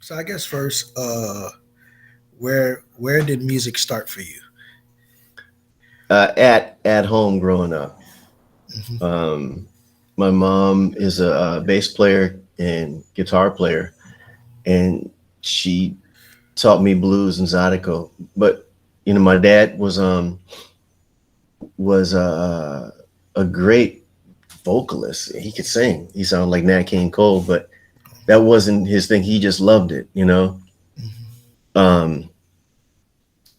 So I guess first, where did music start for you? At home growing up. Hmm. Um, my mom is a bass player and guitar player, and she taught me blues and zydeco. But my dad was a great vocalist. He could sing. He sounded like Nat King Cole, but that wasn't his thing. He just loved it. Hmm. Um,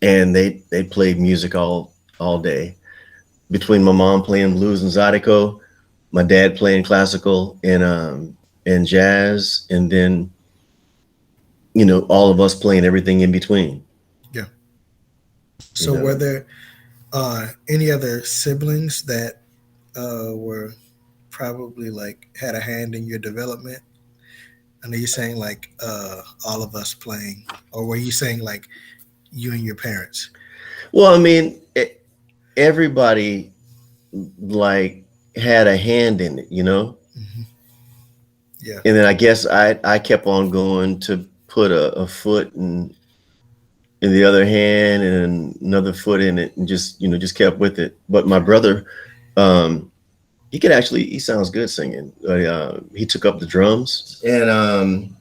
and they played music all day. Between my mom playing blues and zydeco, my dad playing classical and jazz, and then all of us playing everything in between. Yeah. You So were know, there any other siblings that were probably like had a hand in your development? I know you're saying like all of us playing, or were you saying like you and your parents? well, I mean, everybody like had a hand in it. Hmm. Yeah. And then I guess I kept on going to put a foot in the other hand and another foot in it, and just kept with it. But my brother, um, he sounds good singing. He took up the drums, and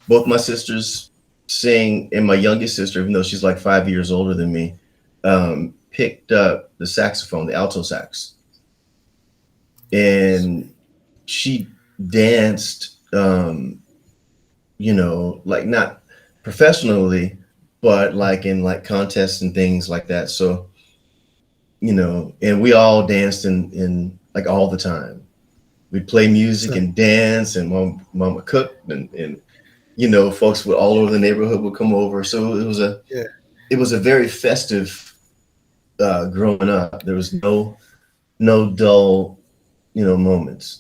both my sisters sing, and my youngest sister, even though she's like 5 years older than me, picked up the saxophone, the alto sax, and she danced, like not professionally, but like in like contests and things like that. So, and we all danced in like all the time. We'd play music So and dance, and mama cooked, and folks would all over the neighborhood would come over. So yeah. it was a very festive growing up. There was no dull, moments.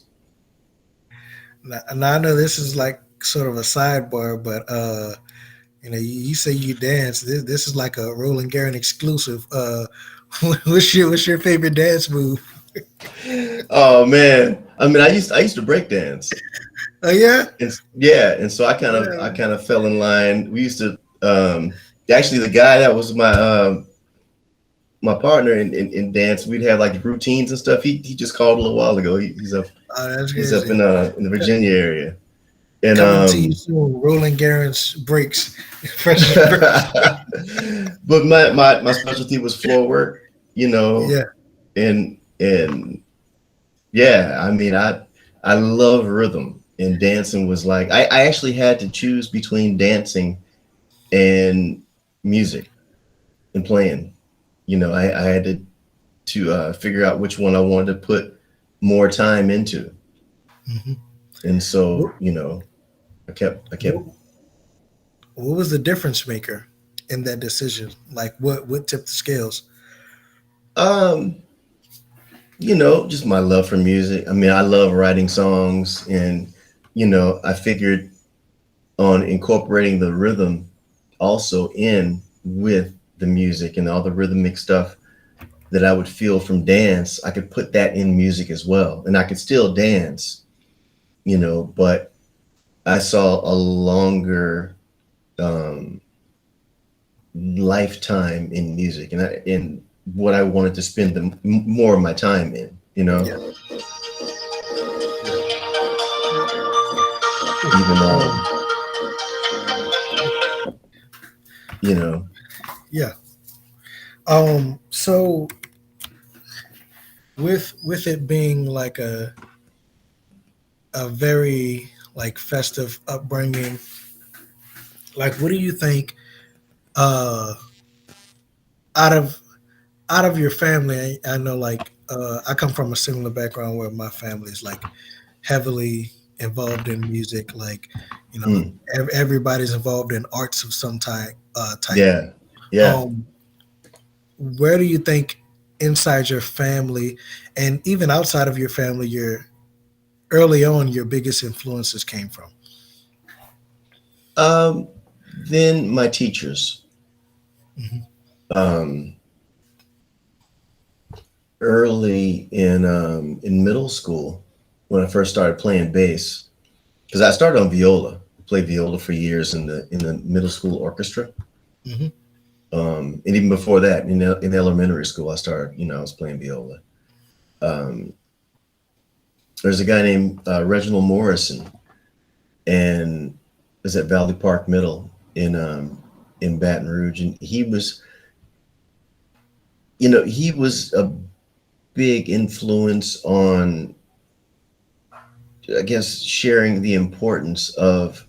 Now I know this is like sort of a sidebar, but you say you dance. This is like a Roland Guerin exclusive. What's your favorite dance move? Oh man, I mean, I used to break dance. Oh yeah, And yeah, and so I yeah. kind of fell in line. We used to actually, the guy that was my partner in dance, we'd have like routines and stuff. He just called a little while ago. Oh, that's He's up crazy. in the Virginia area. And Coming to you soon, Roland Guerin's breaks, freshest breaks. but my specialty was floor work, Yeah. and yeah, I mean, I love rhythm, and dancing was like I actually had to choose between dancing and music and playing. I had to figure out which one I wanted to put more time into, Hmm. and so What, I kept. what, what was the difference maker in that decision? Like, what tipped the scales? um just my love for music. I mean, I love writing songs, and I figured on incorporating the rhythm also in with the music and all the rhythmic stuff that I would feel from dance. I could put that in music as well, and I could still dance, but I saw a longer um, lifetime in music, and what I wanted to spend more of my time in. Yeah. Yeah. Even Um. you know, Yeah. So with it being like a very like festive upbringing, like what do you think uh out of out of your family? I know like I come from a similar background where my family is like heavily involved in music. Like you know, mm, everybody's involved in arts of some type. Type. yeah, yeah. Um, where do you think inside your family and even outside of your family, your early on, your biggest influences came from? Um, then my teachers, Hmm. um, early in middle school, when I first started playing bass, because I started on viola. played viola for years in the middle school orchestra. Hmm. And even before that, in elementary school, I started. I was playing viola. Um, there's a guy named Reginald Morrison, and is at Valley Park Middle in Baton Rouge, and he was a big influence on, I guess, sharing the importance of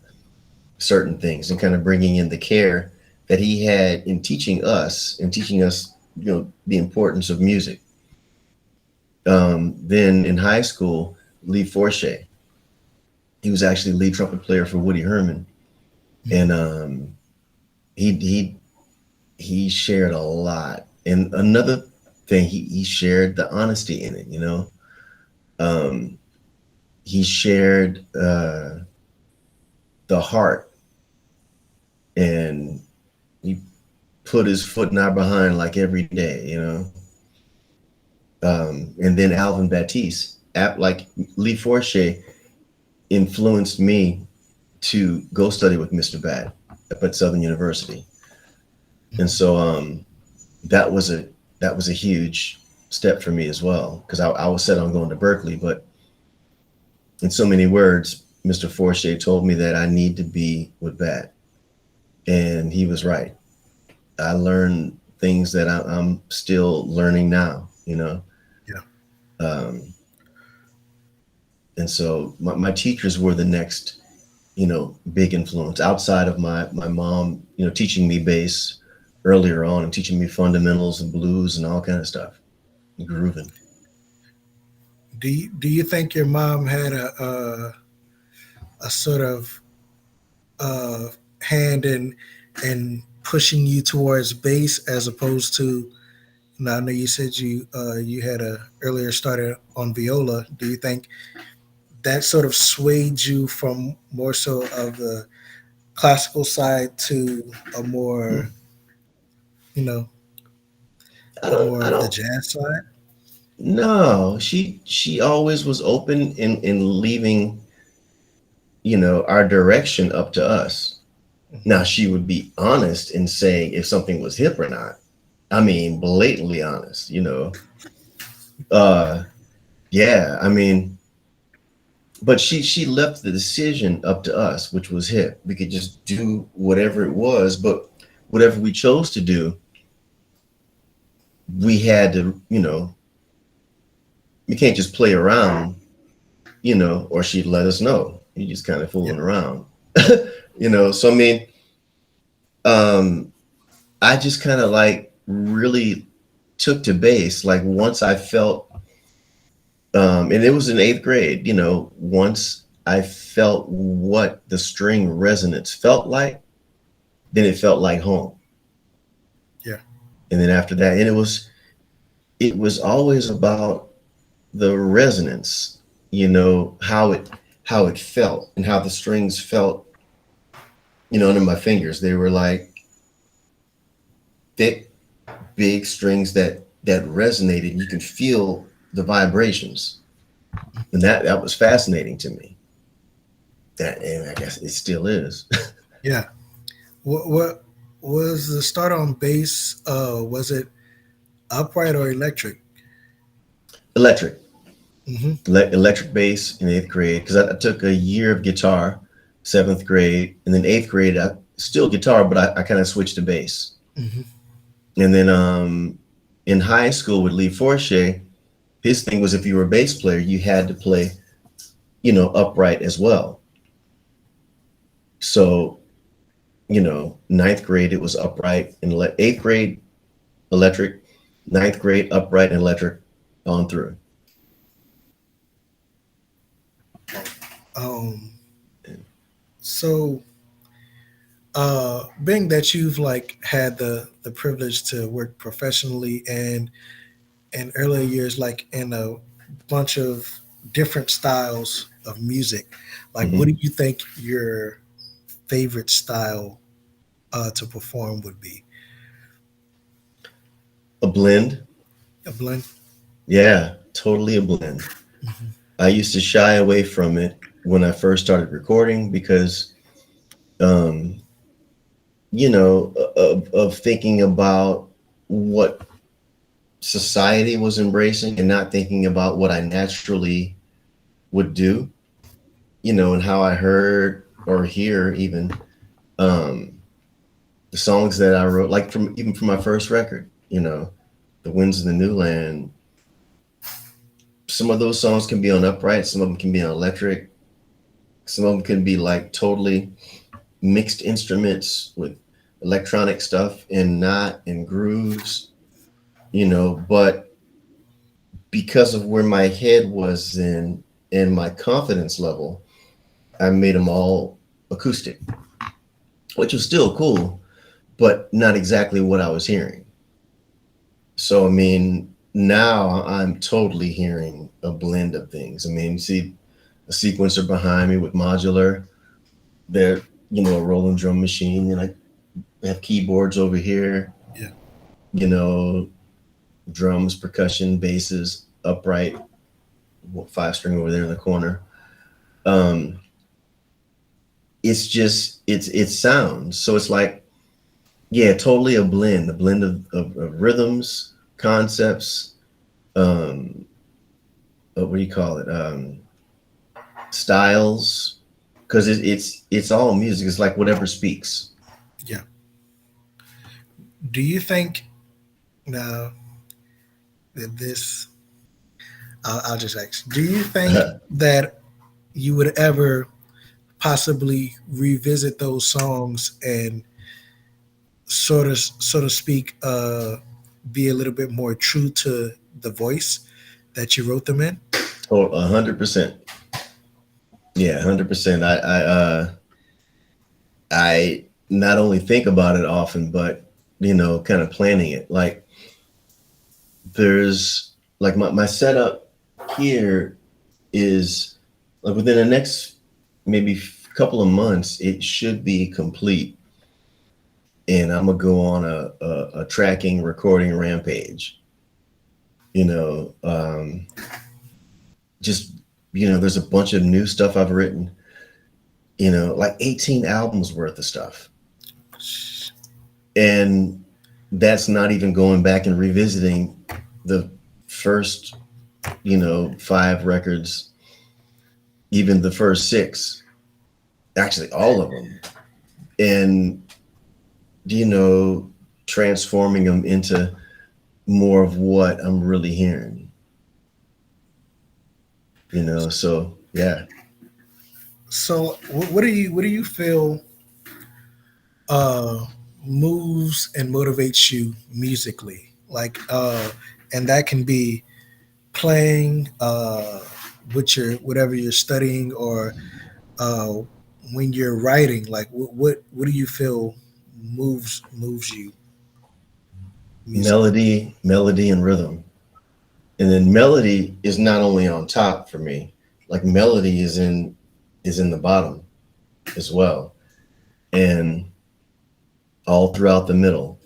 certain things and kind of bringing in the care that he had in teaching us, the importance of music. Then in high school, Lee Forshey, he was actually lead trumpet player for Woody Herman, and he he shared a lot. And another thing, he shared the honesty in it. Um, he shared the heart, and he put his foot in our behind like every day. And then Alvin Batiste, like Lee Forshey, influenced me to go study with Mr. Bat up at Southern University. And so that was a that was a huge step for me as well, because I was set on going to Berkeley, but in so many words, Mr. Forshey told me that I need to be with Bat, and he was right. I learned things that I'm still learning now. Yeah. Um, and so my teachers were the next, big influence outside of my mom, teaching me bass earlier on and teaching me fundamentals and blues and all kind of stuff, grooving. Do you think your mom had a sort of uh, hand in pushing you towards bass as opposed to? Now, I know you said you had a earlier started on viola. Do you think that sort of swayed you from more so of the classical side to a more, Hmm. you know, I a don't. more I of the don't. jazz side? No, she always was open in leaving, our direction up to us. Hmm. Now she would be honest in saying if something was hip or not. I mean, blatantly honest. Uh, yeah. I mean, but she left the decision up to us, which was hip. We could just do whatever it was, but whatever we chose to do, we had to, we can't just play around, or she'd let us know. You just kind of Yeah. fooling around. So I mean, um, I just kind of like really took to bass. Like once I felt, and it was in eighth grade, once I felt what the string resonance felt like, then it felt like home. Yeah. And then after that, and it was always about the resonance, how it felt and how the strings felt, under my fingers. They were like thick, big strings that resonated. And you can feel the vibrations, and that was fascinating to me. That, and I guess it still is. Yeah. What was the start on bass? Was it upright or electric? Electric, Hmm. electric bass in eighth grade, because I took a year of guitar, seventh grade, and then eighth grade, I still guitar, but I kind of switched to bass. Hmm. And then in high school with Lee Forshey, his thing was if you were a bass player, you had to play, upright as well. So, ninth grade it was upright, and eighth grade electric, ninth grade upright and electric on through. Um, so, being that you've like had the privilege to work professionally and in earlier years, like in a bunch of different styles of music, like what do Hmm. you think your favorite style to perform would be? A blend. A blend. Yeah, totally a blend. Hmm. I used to shy away from it when I first started recording because um, of thinking about what society was embracing and not thinking about what I naturally would do, and how I heard or hear even um, the songs that I wrote, like from my first record, The Winds of the New Land. Some of those songs can be on upright, some of them can be on electric, some of them can be like totally mixed instruments with electronic stuff and not in grooves, but because of where my head was in and my confidence level, I made them all acoustic, which was still cool, but not exactly what I was hearing. So, I mean, now I'm totally hearing a blend of things. I mean, see a sequencer behind me with modular, there, a Roland drum machine, and I have keyboards over here, Yeah. you know, drums, percussion, basses, upright, five string over there in the corner. Um, it's just it sounds so it's like, yeah, totally a blend of rhythms, concepts, um, what do you call it? Styles, because it's all music. It's like whatever speaks. Yeah. Do you think now that this? I'll just ask. Do you think that you would ever possibly revisit those songs and so to speak, be a little bit more true to the voice that you wrote them in? Oh, 100%. Yeah, 100%. I not only think about it often, but kind of planning it. Like there's like my setup here is like within the next maybe couple of months, it should be complete. And I'm gonna go on a tracking recording rampage. You know, just there's a bunch of new stuff I've written. Like 18 albums worth of stuff, and that's not even going back and revisiting the first five records, even the first six, actually all of them, and you know transforming them into more of what I'm really hearing. So yeah. So, what do you feel uh, moves and motivates you musically? Like, and that can be playing, with your whatever you're studying, or uh, when you're writing. Like, what do you feel moves you musically? Melody and rhythm. And then melody is not only on top for me, like melody is in the bottom as well, and all throughout the middle,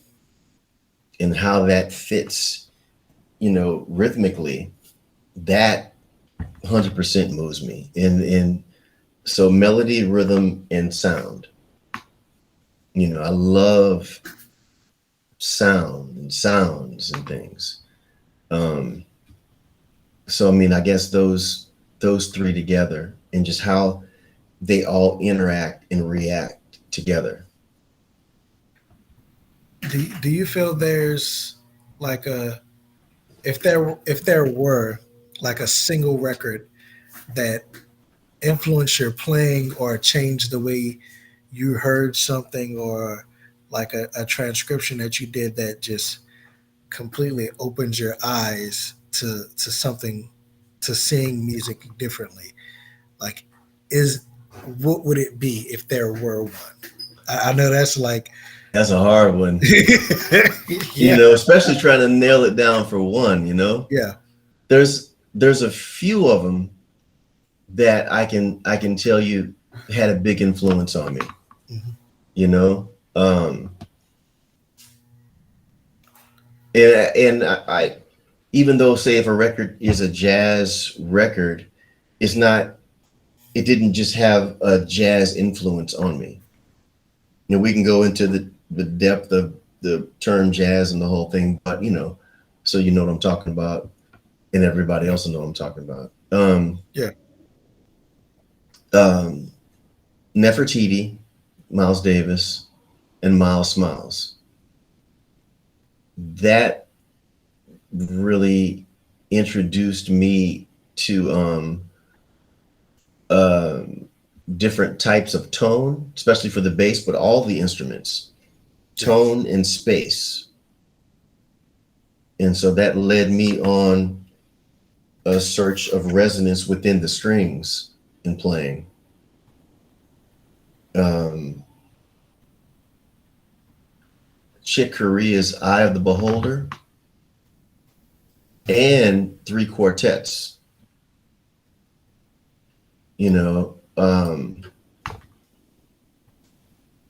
and how that fits, rhythmically, that 100% moves me. And so melody, rhythm, and sound. I love sound and sounds and things. Um, so I mean, I guess those three together, and just how they all interact and react together. Do you feel there's like a if there were like a single record that influenced your playing or changed the way you heard something, or like a transcription that you did that just completely opens your eyes to something, to seeing music differently? Like, is what would it be if there were one? I know that's like That's a hard one, yeah, especially trying to nail it down for one. yeah. There's a few of them that I can tell you had a big influence on me. Mhm. You know, um, and I even though, say, if a record is a jazz record, it's not. It didn't just have a jazz influence on me. we can go into the depth of the term jazz and the whole thing, but so you know what I'm talking about, and everybody Yeah. else will know what I'm talking about. Yeah. Um, Nefertiti, Miles Davis, and Miles Smiles. That really introduced me to uh, different types of tone, especially for the bass, but all the instruments, Yeah. tone and space. And so that led me on a search of resonance within the strings in playing. Um, Chick Corea's Eye of the Beholder and three quartets, you know,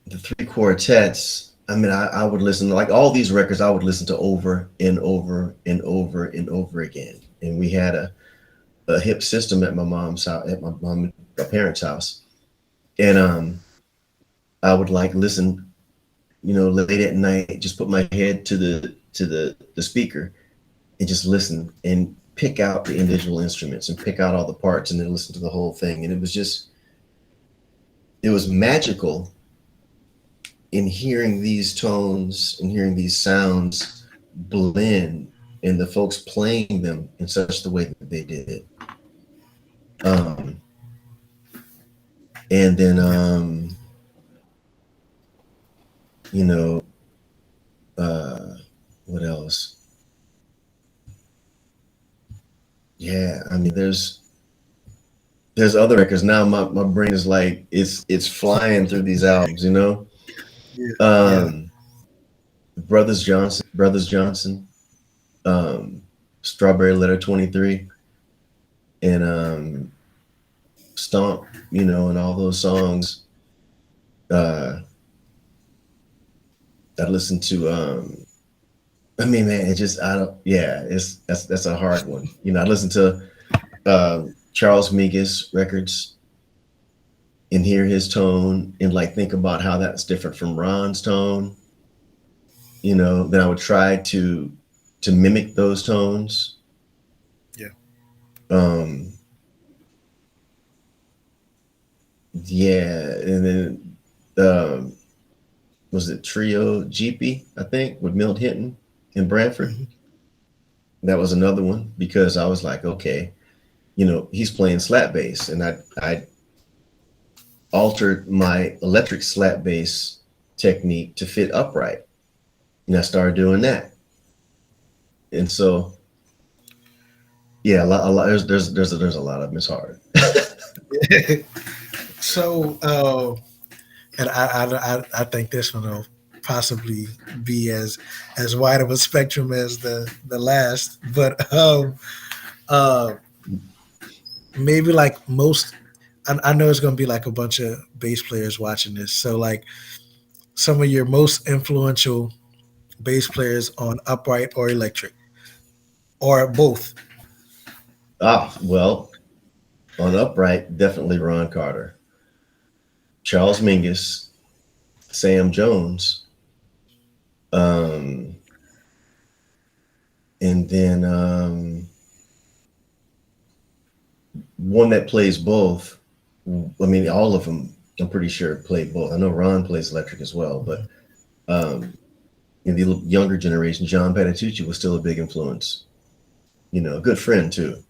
the three quartets. I mean, I would listen to like all these records. I would listen to over and over and over and over again. And we had a hip system at my mom's house, at my parents' house, and I would like listen, late at night, just put my head to the speaker and just listen and pick out the individual instruments and pick out all the parts and then listen to the whole thing. And it was magical in hearing these tones and hearing these sounds blend and the folks playing them in such the way that they did. Um, and then, Yeah. you know, what else? Yeah, I mean, there's other records now. My brain is like it's flying through these albums. Yeah. Yeah. Um, Brothers Johnson, um, Strawberry Letter 23, and Stomp, and all those songs. Uh, I listened to. I mean, man, it just I don't. Yeah, that's a hard one. I listened to Charles Mingus records and hear his tone and like think about how that's different from Ron's tone. Then I would try to mimic those tones. Yeah. Um, yeah, and then um, was it Trio GP? I think with Milt Hinton and Branford. Hmm. That was another one because I was like, okay, he's playing slap bass, and I altered my electric slap bass technique to fit upright, and I started doing that. And so, yeah, a lot. There's a lot of them. It's hard. So, and I think this one will possibly be as wide of a spectrum as the last, but uh, maybe like most. I know it's gonna be like a bunch of bass players watching this. So, like some of your most influential bass players on upright or electric or both. Well, on upright, definitely Ron Carter, Charles Mingus, Sam Jones, um, and then one that plays both. I mean, all of them, I'm pretty sure play both. I know Ron plays electric as well, but um, in the younger generation, John Patitucci was still a big influence. A good friend too.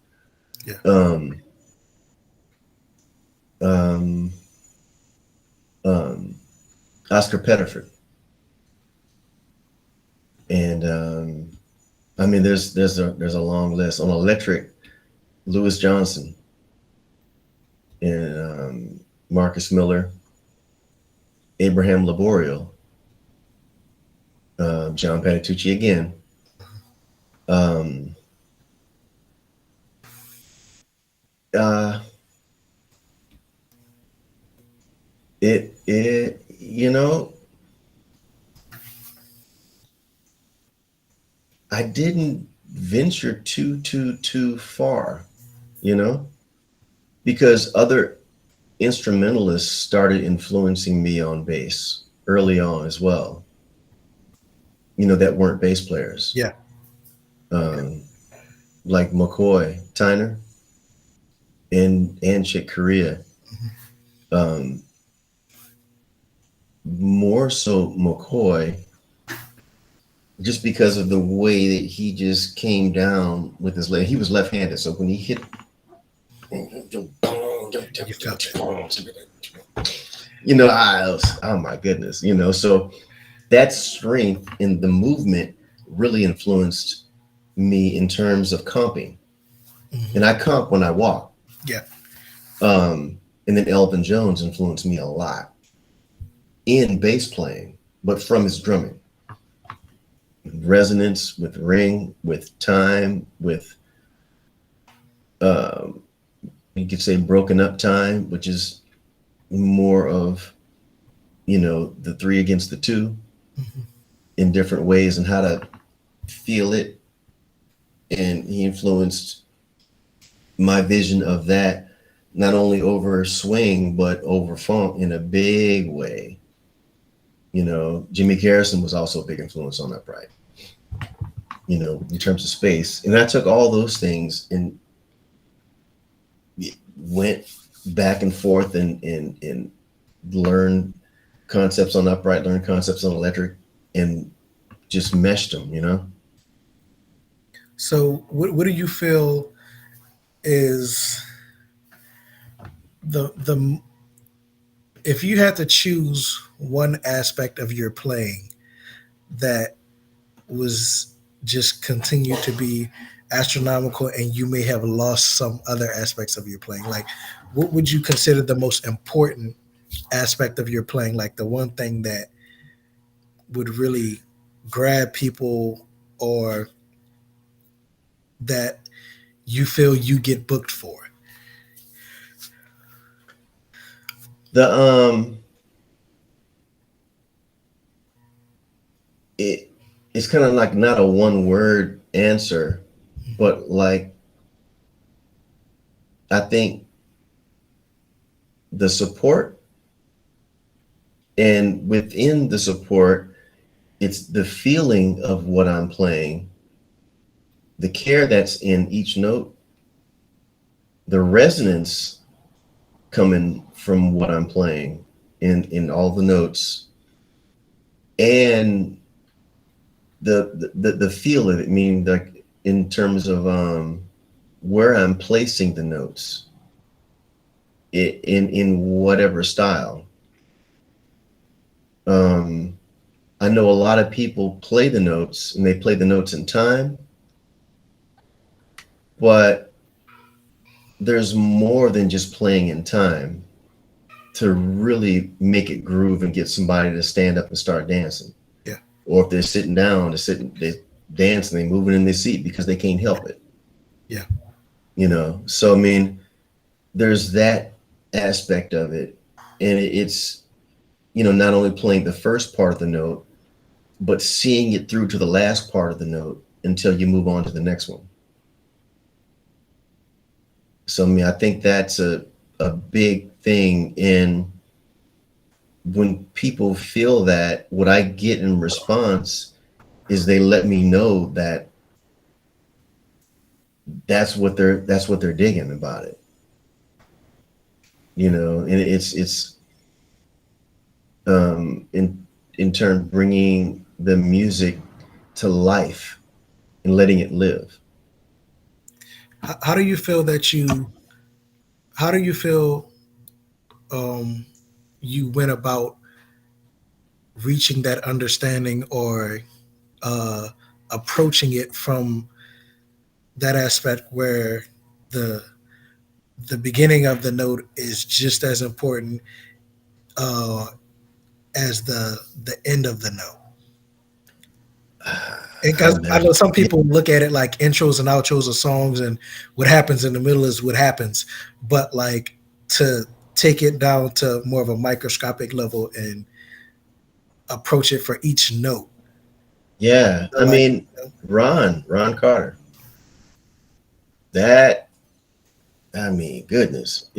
Yeah. Um, um, um, Oscar Pettiford, and I mean, there's a long list on electric. Louis Johnson and Marcus Miller, Abraham Laborio, John Patitucci again. Um, uh, it I didn't venture too far, you know, because other instrumentalists started influencing me on bass early on as well, that weren't bass players. Yeah. Um, like McCoy, Tyner, and Chick Corea. Um, More so McCoy, just because of the way that he just came down with his leg. He was left-handed, so when he hit, You felt it. I was, oh my goodness, so that strength in the movement really influenced me in terms of comping. Hmm. And I comp when I walk. Yeah. And then Elvin Jones influenced me a lot in bass playing, but from his drumming. Resonance, with ring, with time, with um, you could say broken up time, which is more of the three against the two Hmm. in different ways and how to feel it. And he influenced my vision of that, not only over swing but over funk in a big way. Jimmy Garrison was also a big influence on Upright, in terms of space. And I took all those things and went back and forth and learned concepts on Upright, learned concepts on electric, and just meshed them. So, what do you feel is the if you had to choose one aspect of your playing that was just continued to be astronomical and you may have lost some other aspects of your playing, like what would you consider the most important aspect of your playing, like the one thing that would really grab people, or that you feel you get booked for? The it it's kind of like not a one word answer, but like I think the support, and within the support, it's the feeling of what I'm playing, the care that's in each note, the resonance coming from what I'm playing in all the notes, and the feel of it, meaning like in terms of where I'm placing the notes in whatever style. Um, I know a lot of people play the notes and they play the notes in time, but there's more than just playing in time to really make it groove and get somebody to stand up and start dancing. Yeah. Or if they're sitting down, they dance and they moving in their seat because they can't help it. Yeah. So I mean, there's that aspect of it, and it's not only playing the first part of the note, but seeing it through to the last part of the note until you move on to the next one. So I mean, I think that's a big thing in when people feel that. What I get in response is they let me know that that's what they're digging about it. And it's in turn bringing the music to life and letting it live. How do you feel that you how do you feel um you went about reaching that understanding, or uh approaching it from that aspect where the the beginning of the note is just as important uh as the end of the note? I've Because I never, know some yeah, people look at it like intros and outros of songs, and what happens in the middle is what happens. But like, to take it down to more of a microscopic level and approach it for each note, yeah. they're I like, mean, Ron Carter. That, I mean, goodness,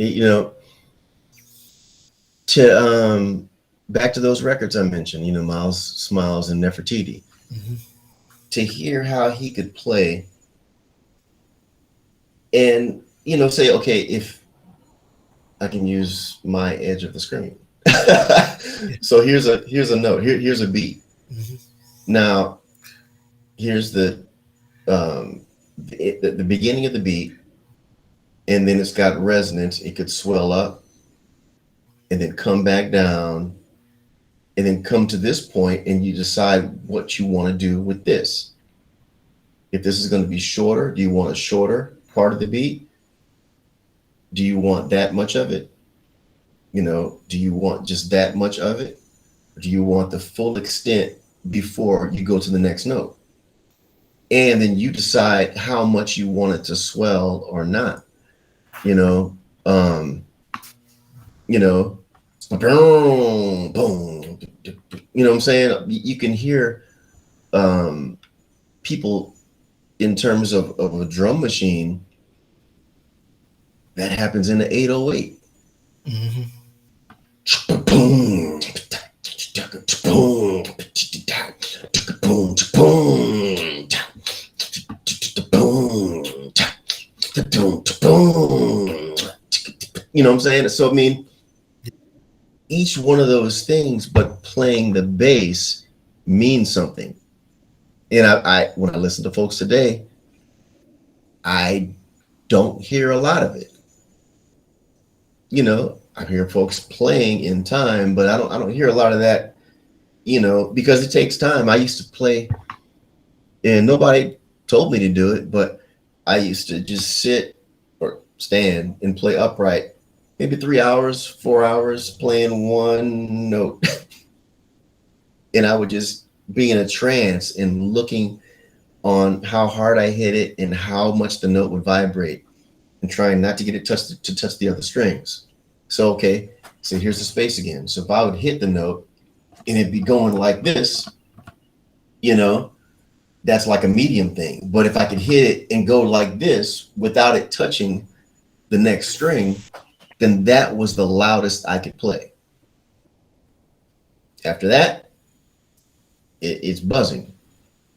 to back to those records I mentioned, Miles Smiles and Nefertiti, Hmm. to hear how he could play and, say, okay, if I can use my edge of the screen. Yeah. So here's a note. Here's a beat. Hmm. Now here's the beginning of the beat, and then it's got resonance. It could swell up and then come back down, and then come to this point, and you decide what you want to do with this. If this is going to be shorter, do you want a shorter part of the beat? Do you want that much of it? Do you want just that much of it? Or do you want the full extent before you go to the next note? And then you decide how much you want it to swell or not. You know, um, you know, boom, boom. You know what I'm saying? You can hear um, people in terms of a drum machine that happens in the 808. Hmm. Boom, boom, boom, boom, boom, boom. You know what I'm saying? So I mean, each one of those things, but playing the bass means something. And I when I listen to folks today, I don't hear a lot of it. I hear folks playing in time, but I don't hear a lot of that, because it takes time. I used to play and nobody told me to do it, but I used to just sit or stand and play upright, maybe 3 hours, 4 hours playing one note. And I would just be in a trance and looking on how hard I hit it and how much the note would vibrate and trying not to get it to touch the other strings. So, okay, so here's the space again. So if I would hit the note and it'd be going like this, you know, that's like a medium thing. But if I could hit it and go like this without it touching the next string, then that was the loudest I could play. After that, it's buzzing.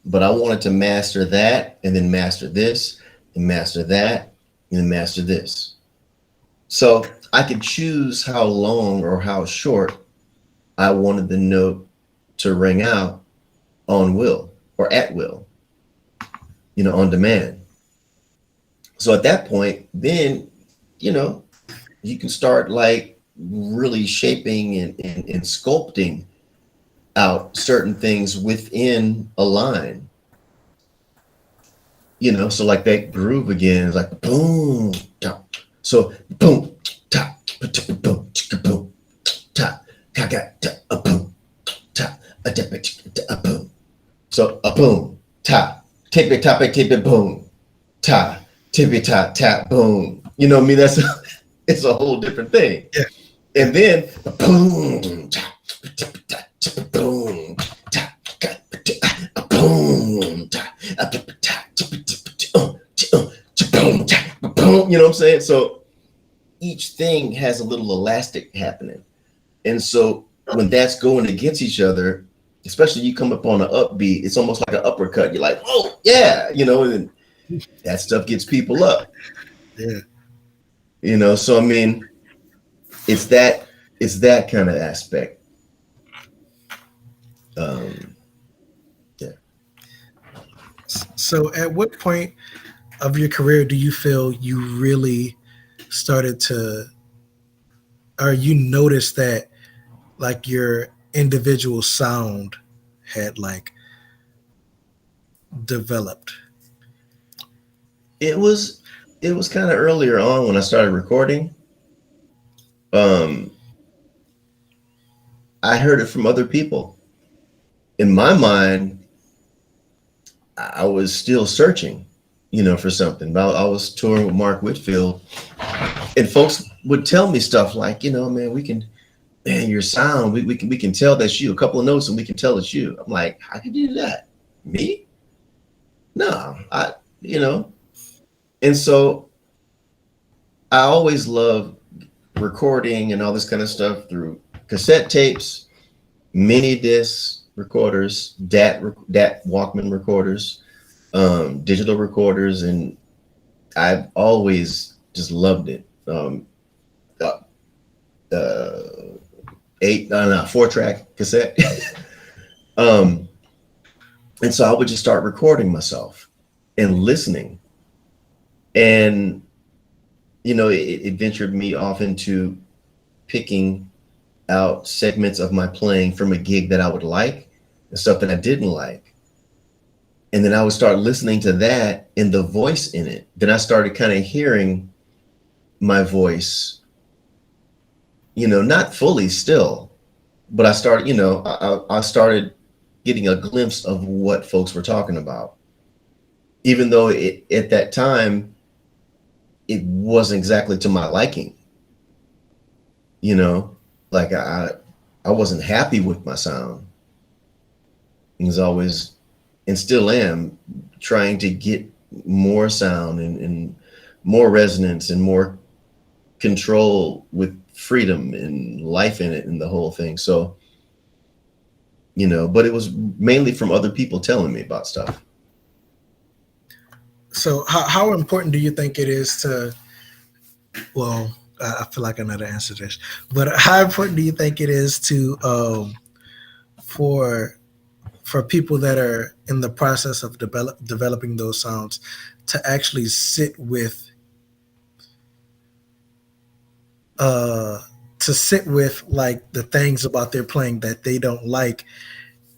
But I wanted to master that and then master this and master that and then master this. So I could choose how long or how short I wanted the note to ring out on will or at will, on demand. So at that point, then, you know, you can start like really shaping and sculpting out certain things within a line, so like that groove again is like boom, ta. So boom, ta, boom, boom, ta, a boom, ta, a boom. So a boom, ta, tippy topic, tippy boom, ta, tippy ta, ta, boom. You know what I mean? It's a whole different thing. Yeah. Yeah. And then a boom, ta, boom, ta, a boom, ta, boom. You know what I'm saying? So each thing has a little elastic happening. And so when that's going against each other, especially you come up on an upbeat, it's almost like an uppercut. You're like, oh yeah, and that stuff gets people up. Yeah. So I mean, it's that kind of aspect. Um, yeah. So, at what point of your career do you feel you really started to, or you noticed that like your individual sound had like developed? It was kind of earlier on when I started recording. Um, I heard it from other people. In my mind, I was still searching, for something. But I was touring with Mark Whitfield, and folks would tell me stuff like, man, man, your sound, we can tell that's you. A couple of notes, and we can tell it's you. I'm like, how can you do that? Me? No, And so I always loved recording and all this kind of stuff through cassette tapes mini disc recorders, DAT Walkman recorders, digital recorders, and I've always just loved it. Uh, uh, 4-track cassette. um, and so I would just start recording myself and listening. And, it ventured me off into picking out segments of my playing from a gig that I would like and stuff that I didn't like. And then I would start listening to that and the voice in it. Then I started kind of hearing my voice, not fully still, but I started, I started getting a glimpse of what folks were talking about, even though at that time it wasn't exactly to my liking. you know, like I wasn't happy with my sound. I was always, and still am, trying to get more sound and more resonance and more control with freedom and life in it and the whole thing. So, but it was mainly from other people telling me about stuff. So how important do you think it is to, well, I feel like I know the answer to this, but how important do you think it is to for people that are in the process of developing those sounds to actually sit with uh like the things about their playing that they don't like,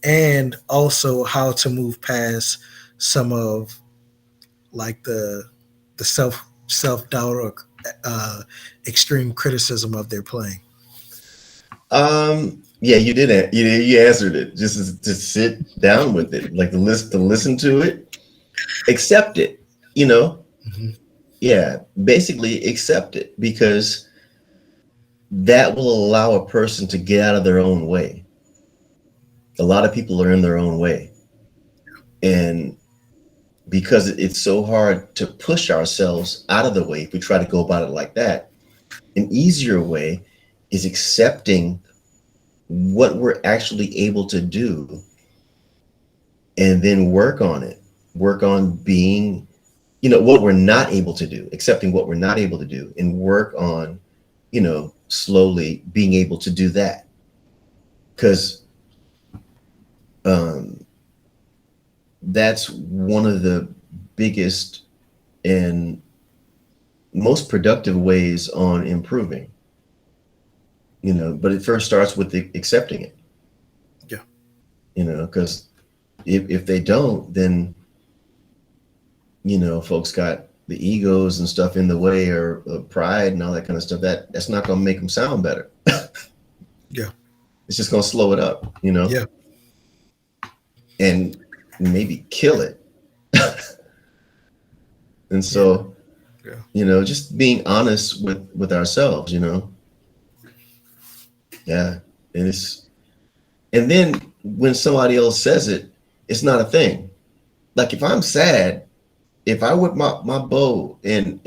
and also how to move past some of like the self doubt or uh extreme criticism of their playing. Yeah, you did it. You answered it. Just to sit down with it, like to listen to it, accept it. You know, Hmm. yeah, basically accept it, because that will allow a person to get out of their own way. A lot of people are in their own way, and because it's so hard to push ourselves out of the way, if we try to go about it like that, an easier way is accepting what we're actually able to do, and then work on it. Work on being, what we're not able to do, accepting what we're not able to do, and work on, slowly being able to do that. Because um, that's one of the biggest and most productive ways on improving, but it first starts with accepting it, Yeah. because if they don't, then, folks got the egos and stuff in the way, or pride and all that kind of stuff. That's not going to make them sound better. Yeah. It's just going to slow it up, Yeah. and maybe kill it. And Yeah. so, Yeah. just being honest with ourselves. Yeah. And then when somebody else says it, it's not a thing. Like if I'm sad, if I whip my bow and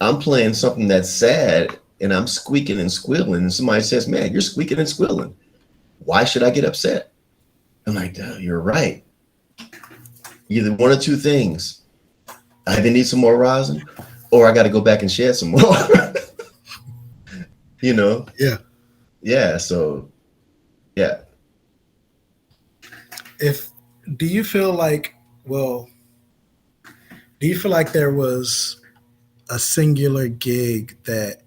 I'm playing something that's sad and I'm squeaking and squealing, and somebody says, "Man, you're squeaking and squealing. Why should I get upset?" I'm like, "Duh, you're right. Either one of two things. I either need some more rosin, or I got to go back and shed some more." you know? Yeah. Yeah. So yeah. If do you feel like, well, do you feel like there was a singular gig that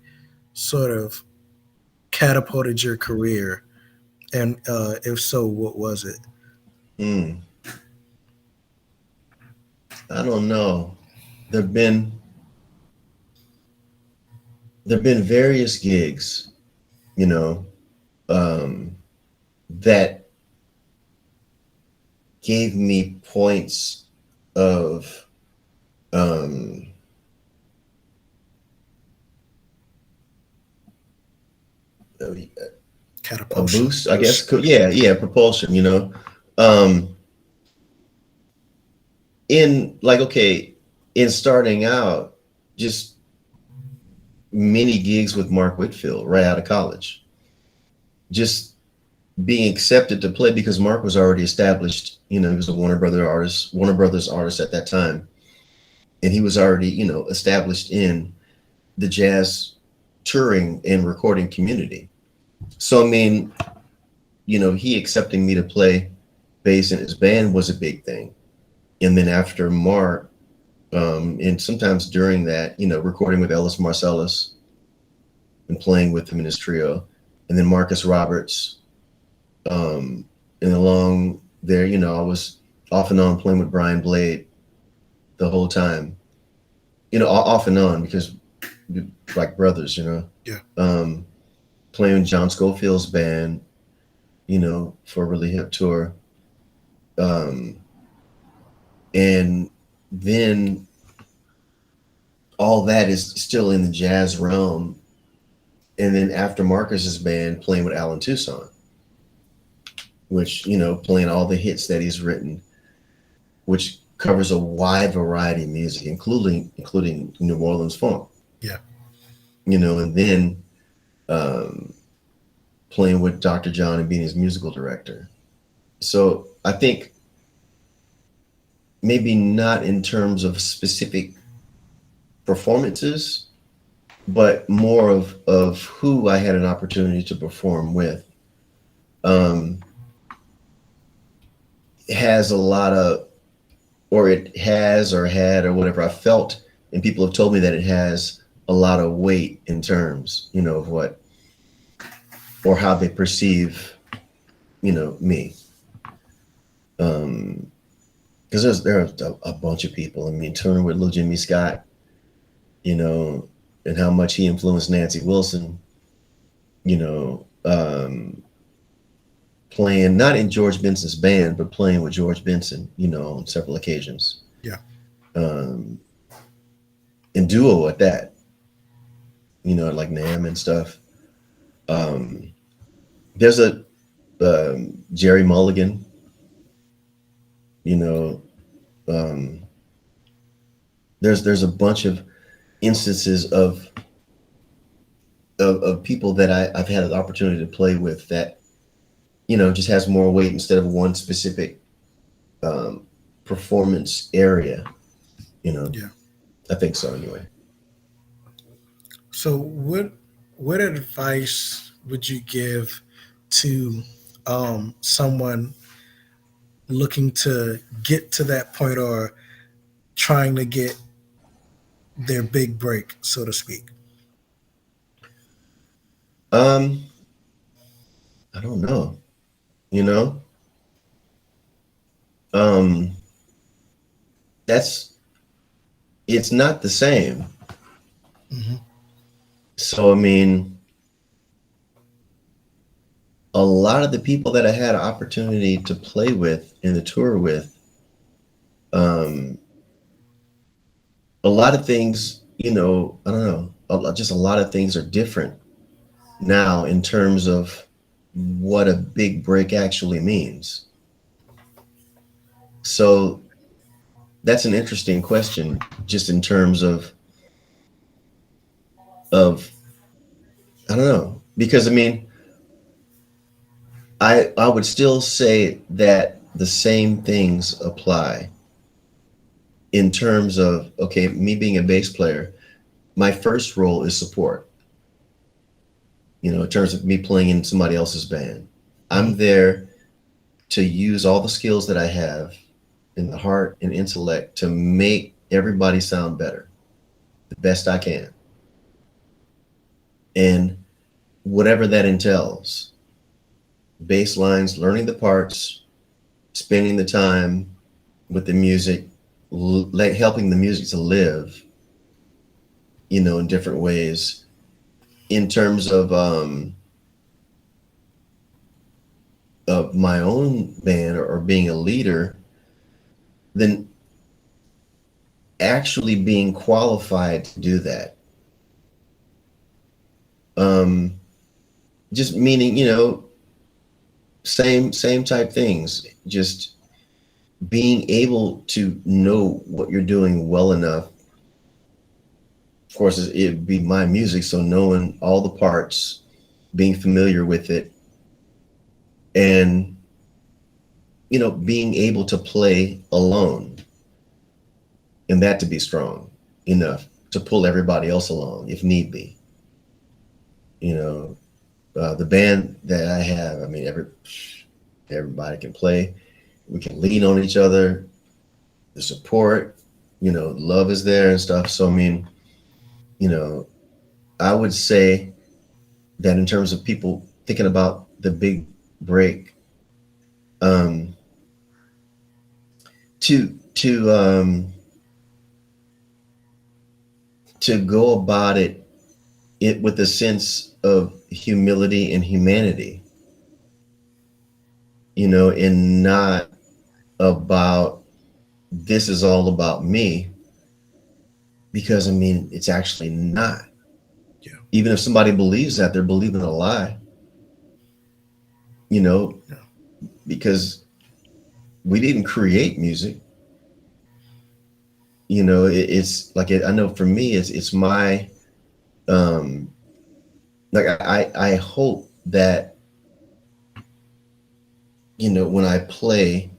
sort of catapulted your career, and if so, what was it? Hmm. I don't know. There've been there've been various gigs, you know, um, that gave me points of um, a Catapulsion. boost, I guess. Yeah, yeah, propulsion. Um, in like okay, in starting out, just many gigs with Mark Whitfield right out of college. Just being accepted to play because Mark was already established. You know, he was a Warner Brothers artist at that time, and he was already, you know, established in the jazz touring and recording community. So I mean, you know, he accepting me to play bass in his band was a big thing. And then after Mark, and sometimes during that, you know, recording with Ellis Marcellus and playing with him in his trio, and then Marcus Roberts, and along there, you know, I was off and on playing with Brian Blade the whole time, you know, off and on because we're like brothers, you know, Yeah. um, playing with John Scofield's band, you know, for a really hip tour. Um, and then all that is still in the jazz realm. And then after Marcus's band, playing with Alan Toussaint, which, you know, playing all the hits that he's written, which covers a wide variety of music, including New Orleans funk, Yeah. you know, and then um, playing with Dr. John and being his musical director. So I think maybe not in terms of specific performances, but more of who I had an opportunity to perform with. Um, has a lot of, or it has or had or whatever I felt, and people have told me that it has a lot of weight in terms, you know, of what or how they perceive, you know, me. Um, because there's a bunch of people. I mean, touring with Little Jimmy Scott, you know, and how much he influenced Nancy Wilson, you know, playing not in George Benson's band, but playing with George Benson, you know, on several occasions, Yeah. um, and duo at that, you know, like Nam and stuff. Um, there's a Jerry Mulligan, you know, um, there's a bunch of instances of people that I've had the opportunity to play with that, you know, just has more weight instead of one specific um, performance area, you know. Yeah. I think so anyway. So what advice would you give to someone looking to get to that point or trying to get their big break, so to speak? Um, I don't know, you know. Um, that's it's not the same. Hmm. So I mean, a lot of the people that I had an opportunity to play with in the tour with, um, a lot of things, you know, I don't know, just a lot of things are different now in terms of what a big break actually means. So that's an interesting question, just in terms of I don't know, because I mean, I would still say that the same things apply in terms of okay, me being a bass player, my first role is support. You know, in terms of me playing in somebody else's band, I'm Hmm. there to use all the skills that I have in the heart and intellect to make everybody sound better, the best I can, and whatever that entails. Bass lines, learning the parts, spending the time with the music, like helping the music to live, you know, in different ways. In terms of my own band or being a leader, then actually being qualified to do that. Um, just meaning, you know, same type things. Just being able to know what you're doing well enough. Of course, it'd be my music, so knowing all the parts, being familiar with it, and being able to play alone, and that to be strong enough to pull everybody else along if need be. You know, the band that I have, I mean, everybody can play. We can lean on each other. The support, love is there and stuff. So I mean, you know, I would say that in terms of people thinking about the big break, um, to go about it with a sense of humility and humanity, and not about this is all about me, because I mean it's actually not. Yeah. Even if somebody believes that, they're believing a lie, you know, Yeah. because we didn't create music. It's like I know for me, it's my um, like I hope that when I play,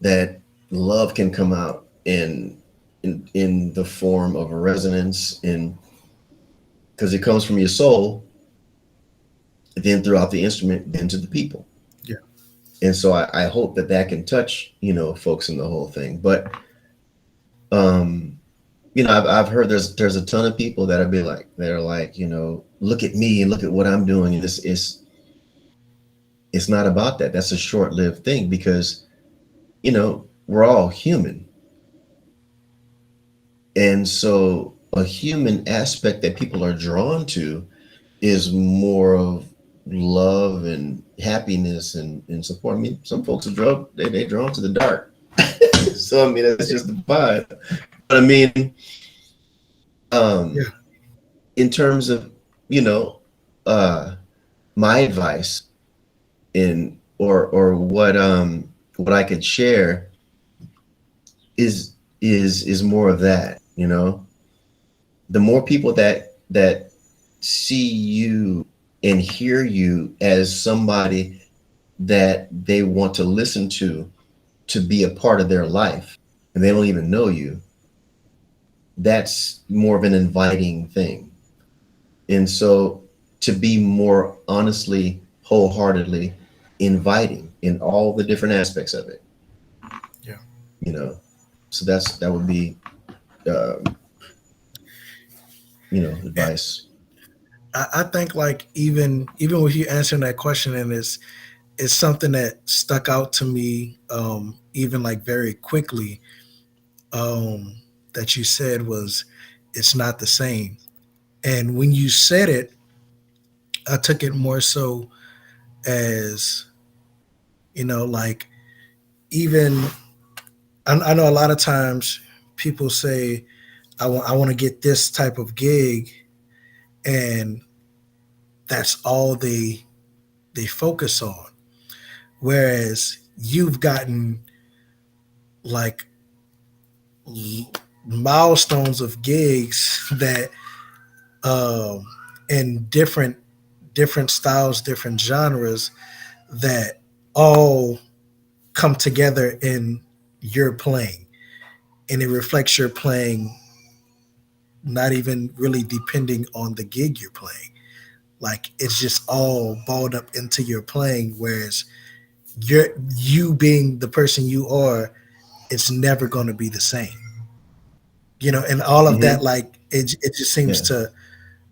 that love can come out in the form of a resonance, and because it comes from your soul, then throughout the instrument, then to the people. Yeah. And so I hope that that can touch folks in the whole thing. But um, I've heard there's a ton of people that are like, look at me and look at what I'm doing. And it's not about that. That's a short-lived thing, because we're all human. And so a human aspect that people are drawn to is more of love and happiness and support. I mean, some folks are drawn, they drawn to the dark. So I mean, that's just the vibe. But I mean, Yeah. um, in terms of, you know, uh, my advice in or what I could share is more of that. The more people that see you and hear you as somebody that they want to listen to be a part of their life, and they don't even know you, that's more of an inviting thing. And so to be more honestly, wholeheartedly inviting in all the different aspects of it, Yeah. you know. So that would be um, And advice. I think like even with you answering that question, and it's something that stuck out to me, even like very quickly, um, that you said was it's not the same. And when you said it, I took it more so as, like even I know a lot of times people say I want to get this type of gig, and that's all they focus on. Whereas you've gotten like milestones of gigs that um in different styles, different genres, that all come together in your playing, and it reflects your playing, not even really depending on the gig you're playing. Like it's just all balled up into your playing, whereas you being the person you are, it's never going to be the same. And all of that, Hmm. like it just seems Yeah. to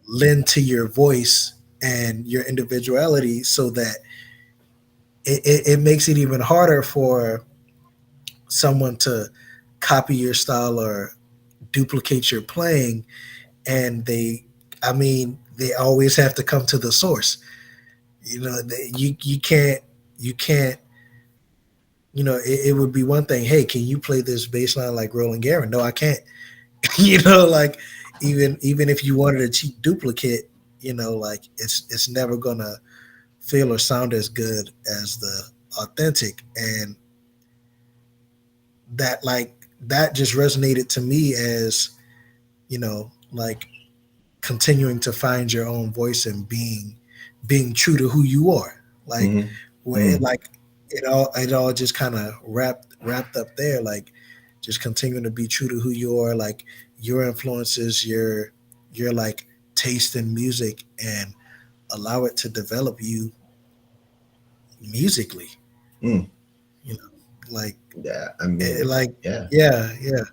lend to your voice and your individuality, so that it makes it even harder for someone to copy your style or duplicate your playing. And they always have to come to the source. You can't it would be one thing, hey, can you play this bass line like Roland Guerin? No, I can't. Like even if you wanted a cheap duplicate, like it's never gonna feel or sound as good as the authentic. And that just resonated to me as, like continuing to find your own voice and being true to who you are. Like Hmm. where it Mm, like it all just kind of wrapped up there, like just continuing to be true to who you are, like your influences, your like taste in music, and allow it to develop you musically, mm. you know, like Yeah, I it, mean, like yeah. yeah, yeah,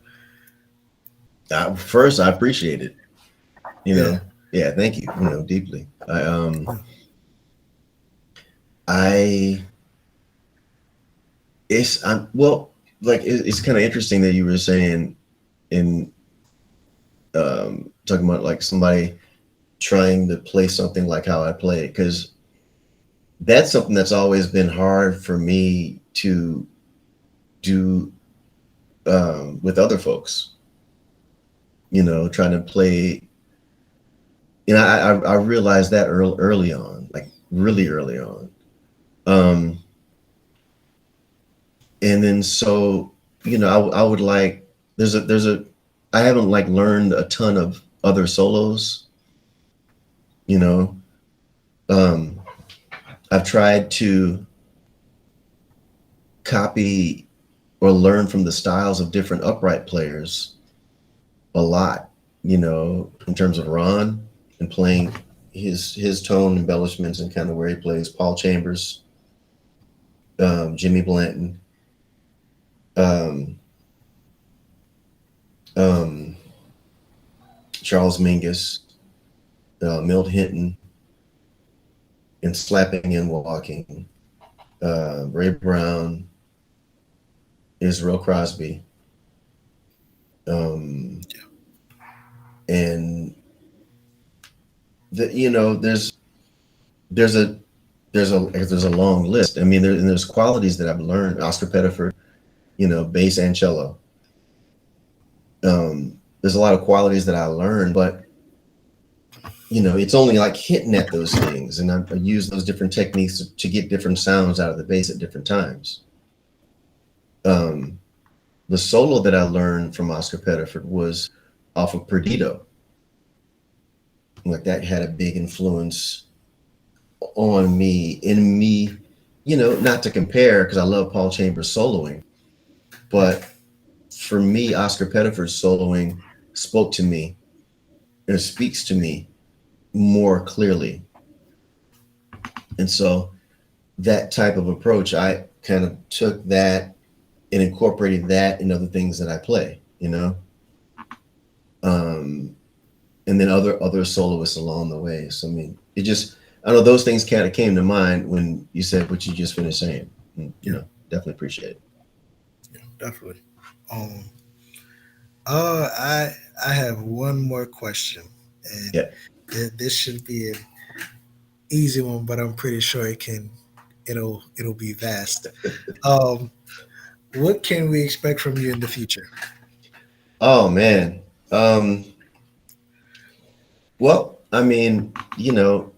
First, I appreciate it. You yeah, know, yeah. Thank you. You know, deeply. yeah, I I'm well, like it's kind of interesting that you were saying in talking about like somebody trying to play something like how I play it, because that's something that's always been hard for me to do with other folks. You know, trying to play. You know, I realized that early on, like really early on. Um, and then so you know, I would like there's a I haven't like learned a ton of other solos. You know, um, I've tried to copy or learn from the styles of different upright players a lot, you know, in terms of Ron and playing his tone embellishments and kind of where he plays Paul Chambers, Jimmy Blanton, um, um, Charles Mingus, Milt Hinton, and Slapping and Walking, Ray Brown, Israel Crosby, um, and you know there's a there's a long list. I mean, and there's qualities that I've learned. Oscar Pettiford, you know, bass and cello. There's a lot of qualities that I learned, but you know, it's only like hitting at those things, and I use those different techniques to get different sounds out of the bass at different times. Um, the solo that I learned from Oscar Pettiford was off of Perdido. Like that had a big influence on me, in me, you know, not to compare because I love Paul Chambers soloing, but for me, Oscar Pettiford's soloing spoke to me and speaks to me more clearly. And so that type of approach, I kind of took that and incorporated that in other things that I play, you know? Um, and then other soloists along the way. So I mean, it just I don't know, those things kind of came to mind when you said what you just finished saying. And, you yeah, know, definitely appreciate it. yeah, definitely. Um, I have one more question, and Yeah. this should be an easy one, but I'm pretty sure it'll be vast. Um, what can we expect from you in the future? Oh man. Um, well, I mean, you know,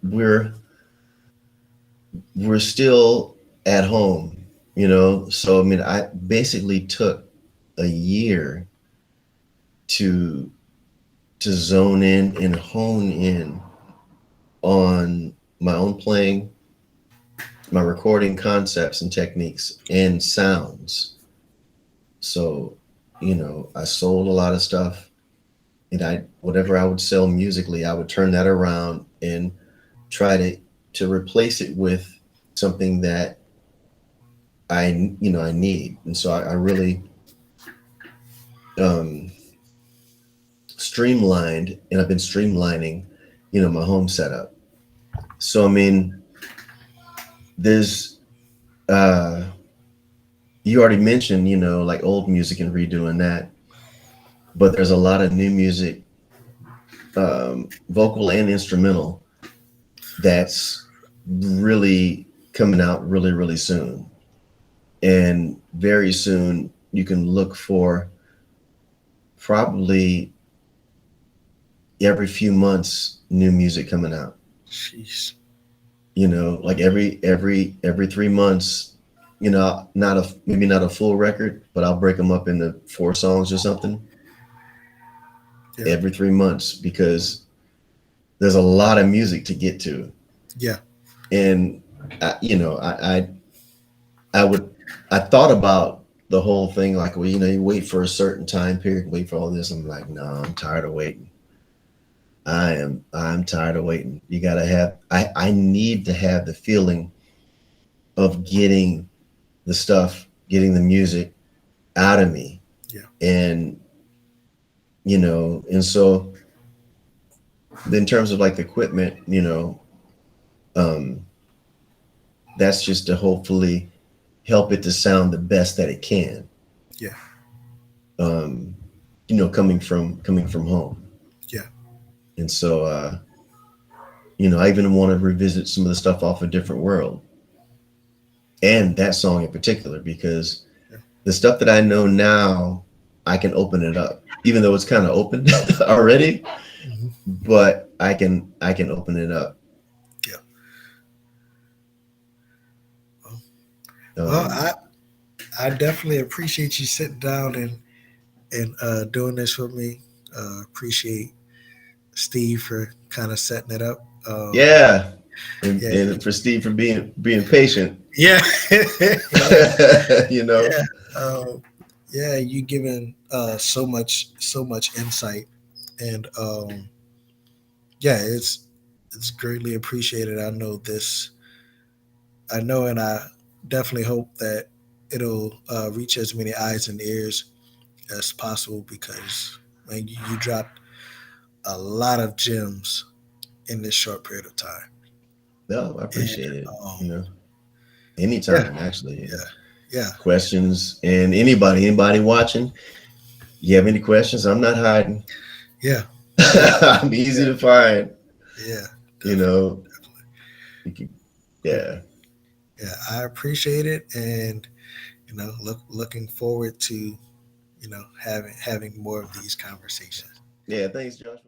we're still at home, you know. So I mean, I basically took a year to zone in and hone in on my own playing, my recording concepts and techniques and sounds. So, you know, I sold a lot of stuff, and I whatever I would sell musically, I would turn that around and try to replace it with something that I need. And so I really um, streamlined, and I've been streamlining, you know, my home setup. So I mean, there's uh, you already mentioned, you know, like old music and redoing that, but there's a lot of new music, vocal and instrumental, that's really coming out really soon. And very soon you can look for probably every few months new music coming out. Jeez. You know, like every 3 months. You know, not a maybe not a full record, but I'll break them up into 4 songs or something Yeah, every 3 months because there's a lot of music to get to. yeah, And you know, I would, I thought about the whole thing like, well, you wait for a certain time period, wait for all this. I'm like, no, I'm tired of waiting. I'm tired of waiting. You gotta have, I need to have the feeling of getting the stuff, getting the music out of me. Yeah, And, and so in terms of like the equipment, um, that's just to hopefully help it to sound the best that it can. yeah, Um, coming from home. yeah, And so, I even want to revisit some of the stuff off a different world and that song in particular, because yeah. the stuff that I know now, I can open it up, even though it's kind of open already, Hmm. but I can open it up. Yeah. Well, well, Um, I definitely appreciate you sitting down and doing this with me. Appreciate Steve for kind of setting it up. yeah, and, Yeah, and for Steve for being patient. yeah, yeah, you know, yeah. Yeah, you given so much insight, and yeah, it's greatly appreciated. I know, and I definitely hope that it'll reach as many eyes and ears as possible because man, you dropped a lot of gems in this short period of time. no, I And appreciate it. um, yeah, Anytime actually. yeah, yeah, Questions, and anybody watching, you have any questions? I'm not hiding. yeah, yeah, I'm easy to find. yeah, You definitely, know, definitely. you can, yeah, Yeah, I appreciate it, and looking forward to having more of these conversations. yeah. Thanks, Joshua.